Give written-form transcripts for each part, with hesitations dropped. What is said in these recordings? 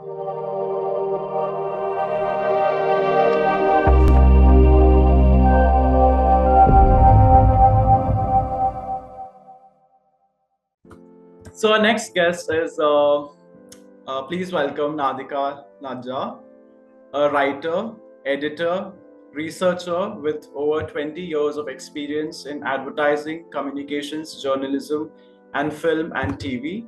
So our next guest is, please welcome Nadhika Nadja, a writer, editor, researcher with over 20 years of experience in advertising, communications, journalism, and film and TV.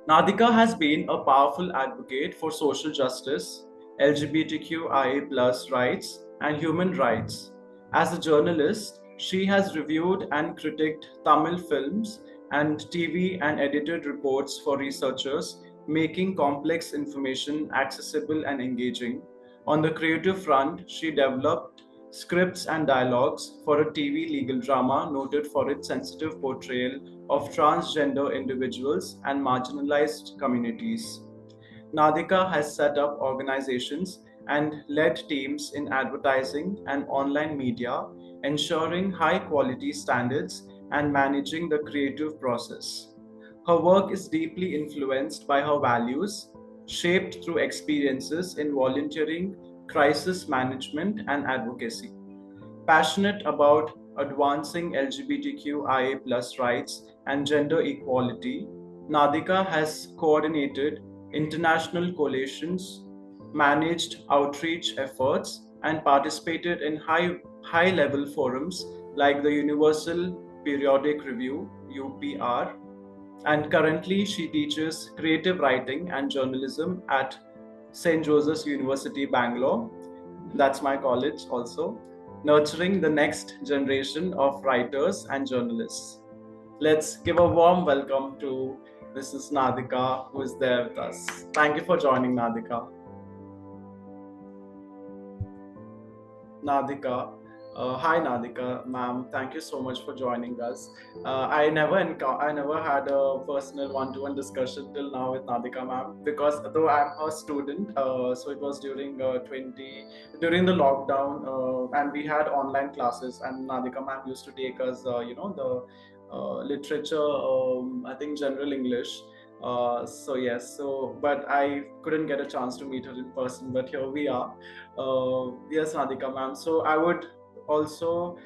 Nadhika has been a powerful advocate for social justice, LGBTQIA+ rights, and human rights. As a journalist, she has reviewed and critiqued Tamil films and TV and edited reports for researchers, making complex information accessible and engaging. On the creative front, she developed scripts and dialogues for a TV legal drama noted for its sensitive portrayal of transgender individuals and marginalized communities. Nadhika has set up organizations and led teams in advertising and online media, ensuring high quality standards and managing the creative process. Her work is deeply influenced by her values, shaped through experiences in volunteering, crisis management, and advocacy. Passionate about advancing LGBTQIA+ rights and gender equality, Nadhika has coordinated international coalitions, managed outreach efforts, and participated in high level forums like the Universal Periodic Review (UPR), and currently she teaches creative writing and journalism at St. Joseph's University, Bangalore. That's my college also, nurturing the next generation of writers and journalists. Let's give a warm welcome to Mrs. Nadhika, who is there with us. Thank you for joining, Nadhika. Nadhika. Hi Nadhika, ma'am. Thank you so much for joining us. I never had a personal one-to-one discussion till now with Nadhika, ma'am, because though I'm her student, so it was during the lockdown, and we had online classes, and Nadhika, ma'am, used to take us, the literature, I think general English. So yes, but I couldn't get a chance to meet her in person, but here we are. Yes, Nadhika, ma'am. So I would also,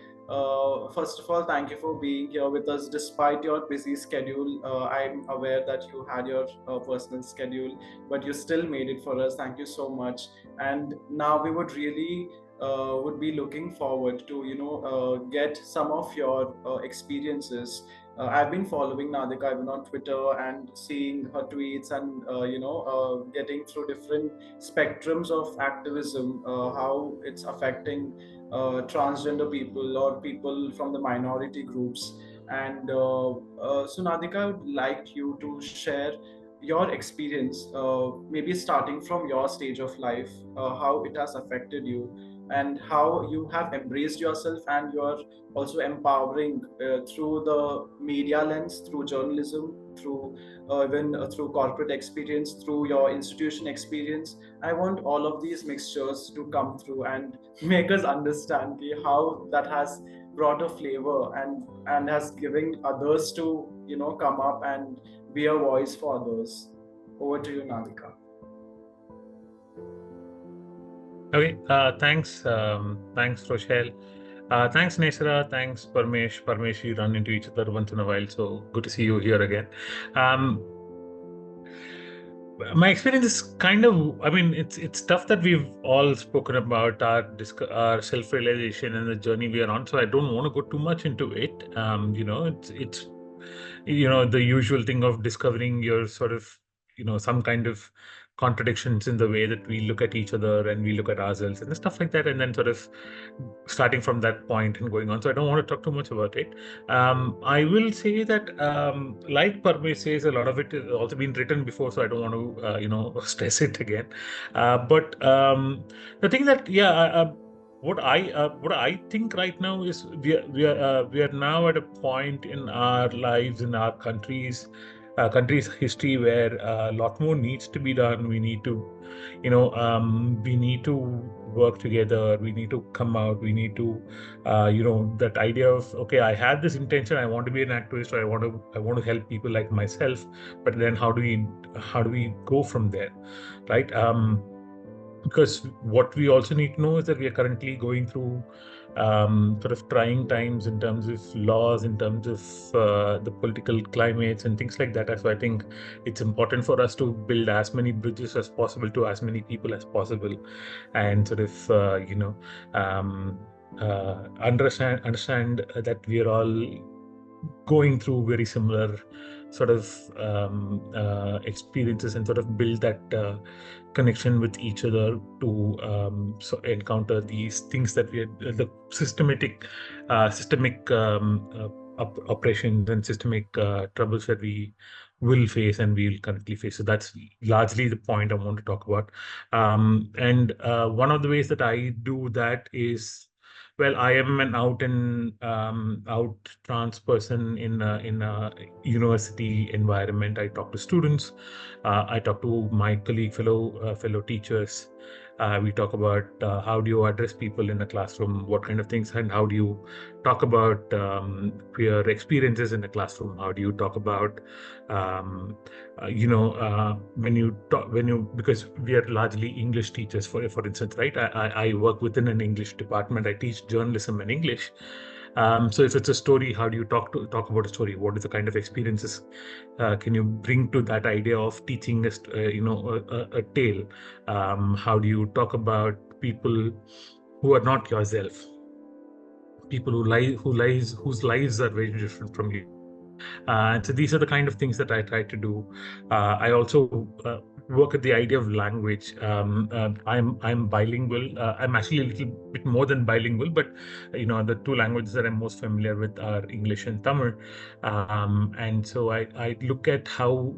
first of all, thank you for being here with us despite your busy schedule. I'm aware that you had your personal schedule, but you still made it for us. Thank you so much. And now we would really would be looking forward to get some of your experiences. I've been following Nadhika even on Twitter and seeing her tweets and getting through different spectrums of activism, how it's affecting transgender people or people from the minority groups. And so Nadhika, I would like you to share your experience, maybe starting from your stage of life, how it has affected you and how you have embraced yourself, and you're also empowering through the media lens, through journalism, through even through corporate experience, through your institution experience. I want all of these mixtures to come through and make us understand how that has brought a flavor and has given others to come up and be a voice for others. Over to you, Nadhika. Okay, thanks, Rochelle. Thanks, Nesra. Thanks, Parmesh. Parmesh, we run into each other once in a while, so good to see you here again. My experience is kind of, I mean, it's stuff that we've all spoken about, our self-realization and the journey we are on. So I don't want to go too much into it. It's the usual thing of discovering your sort of some kind of contradictions in the way that we look at each other and we look at ourselves and stuff like that, and then sort of starting from that point and going on. So I don't want to talk too much about it. I will say that, like Parmesh says, a lot of it has also been written before, so I don't want to stress it again. But the thing that what I think right now is we are now at a point in our lives, in our countries, country's history where a lot more needs to be done. We need to, we need to work together. We need to come out. We need to, that idea of, okay, I had this intention. I want to be an activist, or I want to help people like myself. But then how do we go from there, right? Because what we also need to know is that we are currently going through sort of trying times in terms of laws, in terms of the political climates and things like that. So I think it's important for us to build as many bridges as possible to as many people as possible, and sort of um, understand that we are all going through very similar sort of experiences, and sort of build that connection with each other to so encounter these things that we are, the systemic operations and systemic troubles that we will face and we will currently face. So that's largely the point I want to talk about. And one of the ways that I do that is, well, I am an out trans person in a university environment. I talk to students. I talk to my colleague, fellow teachers. We talk about how do you address people in a classroom, what kind of things, and how do you talk about queer experiences in a classroom? How do you talk about um, when you because we are largely English teachers, for instance, right? I work within an English department. I teach journalism and English. So if it's a story, how do you talk about a story? What is the kind of experiences can you bring to that idea of teaching a tale? How do you talk about people who are not yourself, people whose lives are very different from yours? And so these are the kind of things that I try to do. I also work at the idea of language. I'm bilingual. I'm actually a little bit more than bilingual, but the two languages that I'm most familiar with are English and Tamil. And so I look at how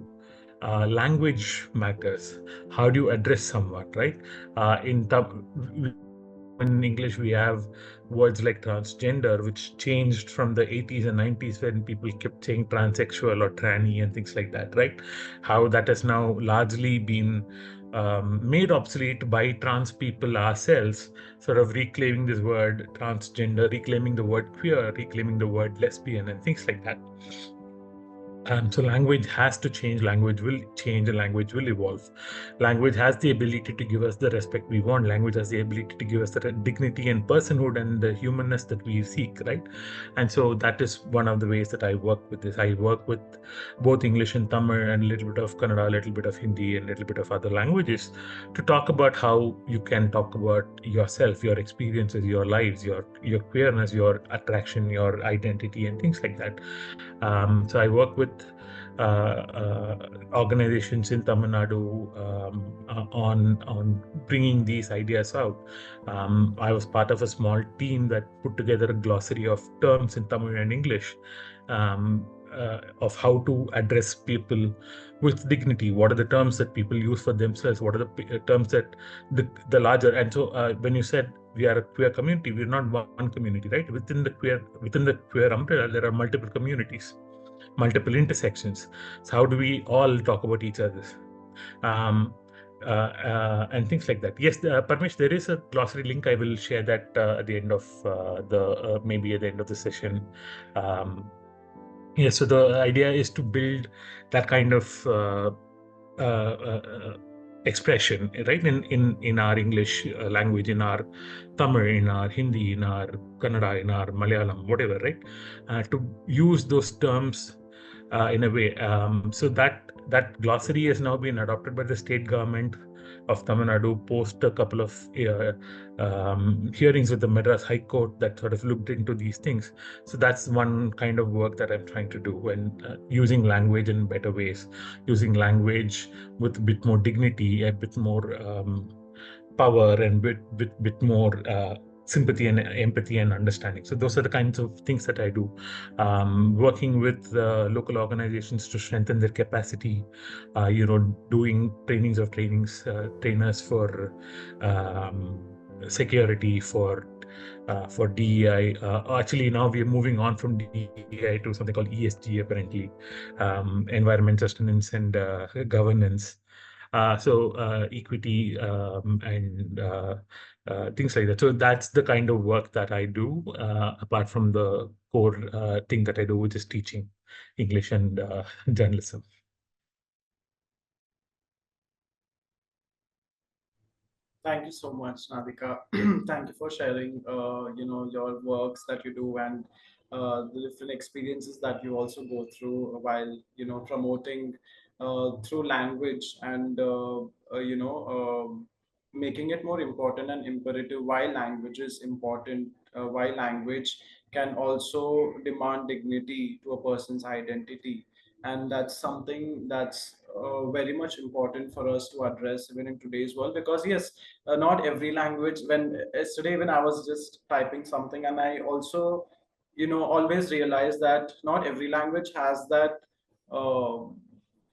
language matters. How do you address someone, right? In English, we have words like transgender, which changed from the 80s and 90s when people kept saying transsexual or tranny and things like that, right? How that has now largely been made obsolete by trans people ourselves, sort of reclaiming this word transgender, reclaiming the word queer, reclaiming the word lesbian, and things like that. So language has to change, language will change, and language will evolve. Language has the ability to give us the respect we want. Language has the ability to give us the dignity and personhood and the humanness that we seek, right? And so that is one of the ways that I work with this. I work with both English and Tamil and a little bit of Kannada, a little bit of Hindi, and a little bit of other languages to talk about how you can talk about yourself, your experiences, your lives, your queerness, your attraction, your identity, and things like that. So I work with organizations in Tamil Nadu on bringing these ideas out. I was part of a small team that put together a glossary of terms in Tamil and English, of how to address people with dignity. What are the terms that people use for themselves? What are the terms that the larger? And so when you said we are a queer community, we're not one community, right? Within the queer umbrella, there are multiple communities, multiple intersections. So how do we all talk about each other? Um, and things like that. Yes, Parmesh, there is a glossary link. I will share that at the end of maybe at the end of the session. Um, yes, so the idea is to build that kind of expression, right? In our English language, in our Tamil, in our Hindi, in our Kannada, in our Malayalam, whatever, right? To use those terms in a way. So that glossary has now been adopted by the state government of Tamil Nadu post a couple of hearings with the Madras High Court that sort of looked into these things. So that's one kind of work that I'm trying to do, and using language in better ways, using language with a bit more dignity, a bit more power, and bit more sympathy and empathy and understanding. So those are the kinds of things that I do, working with local organizations to strengthen their capacity, doing trainers for security, for DEI. Actually, now we are moving on from DEI to something called ESG, apparently, environment, sustenance, and governance. Equity, and things like that. So that's the kind of work that I do, apart from the core thing that I do, which is teaching English and journalism. Thank you so much, Nadika. Thank you for sharing, your works that you do and the different experiences that you also go through while, promoting through language and, making it more important and imperative why language is important, why language can also demand dignity to a person's identity. And that's something that's very much important for us to address even in today's world, because yes, not every language, when yesterday when I was just typing something, and I also always realize that not every language has that uh,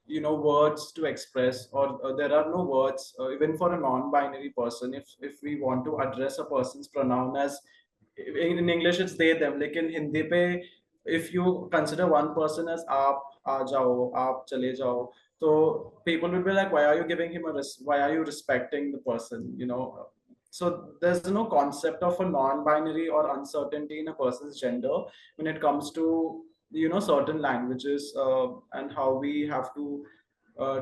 words to express, or there are no words even for a non-binary person. If we want to address a person's pronoun as, in English it's they them, like in Hindi pe, if you consider one person as aap aa jao, aap chale jao, so people will be like, why are you giving him why are you respecting the person, so there's no concept of a non-binary or uncertainty in a person's gender when it comes to certain languages, and how we have to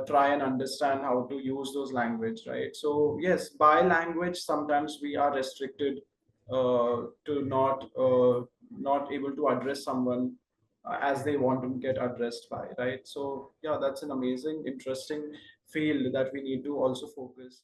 try and understand how to use those language, right? So yes, by language sometimes we are restricted to not able to address someone as they want to get addressed by, right? So yeah, that's an amazing, interesting field that we need to also focus.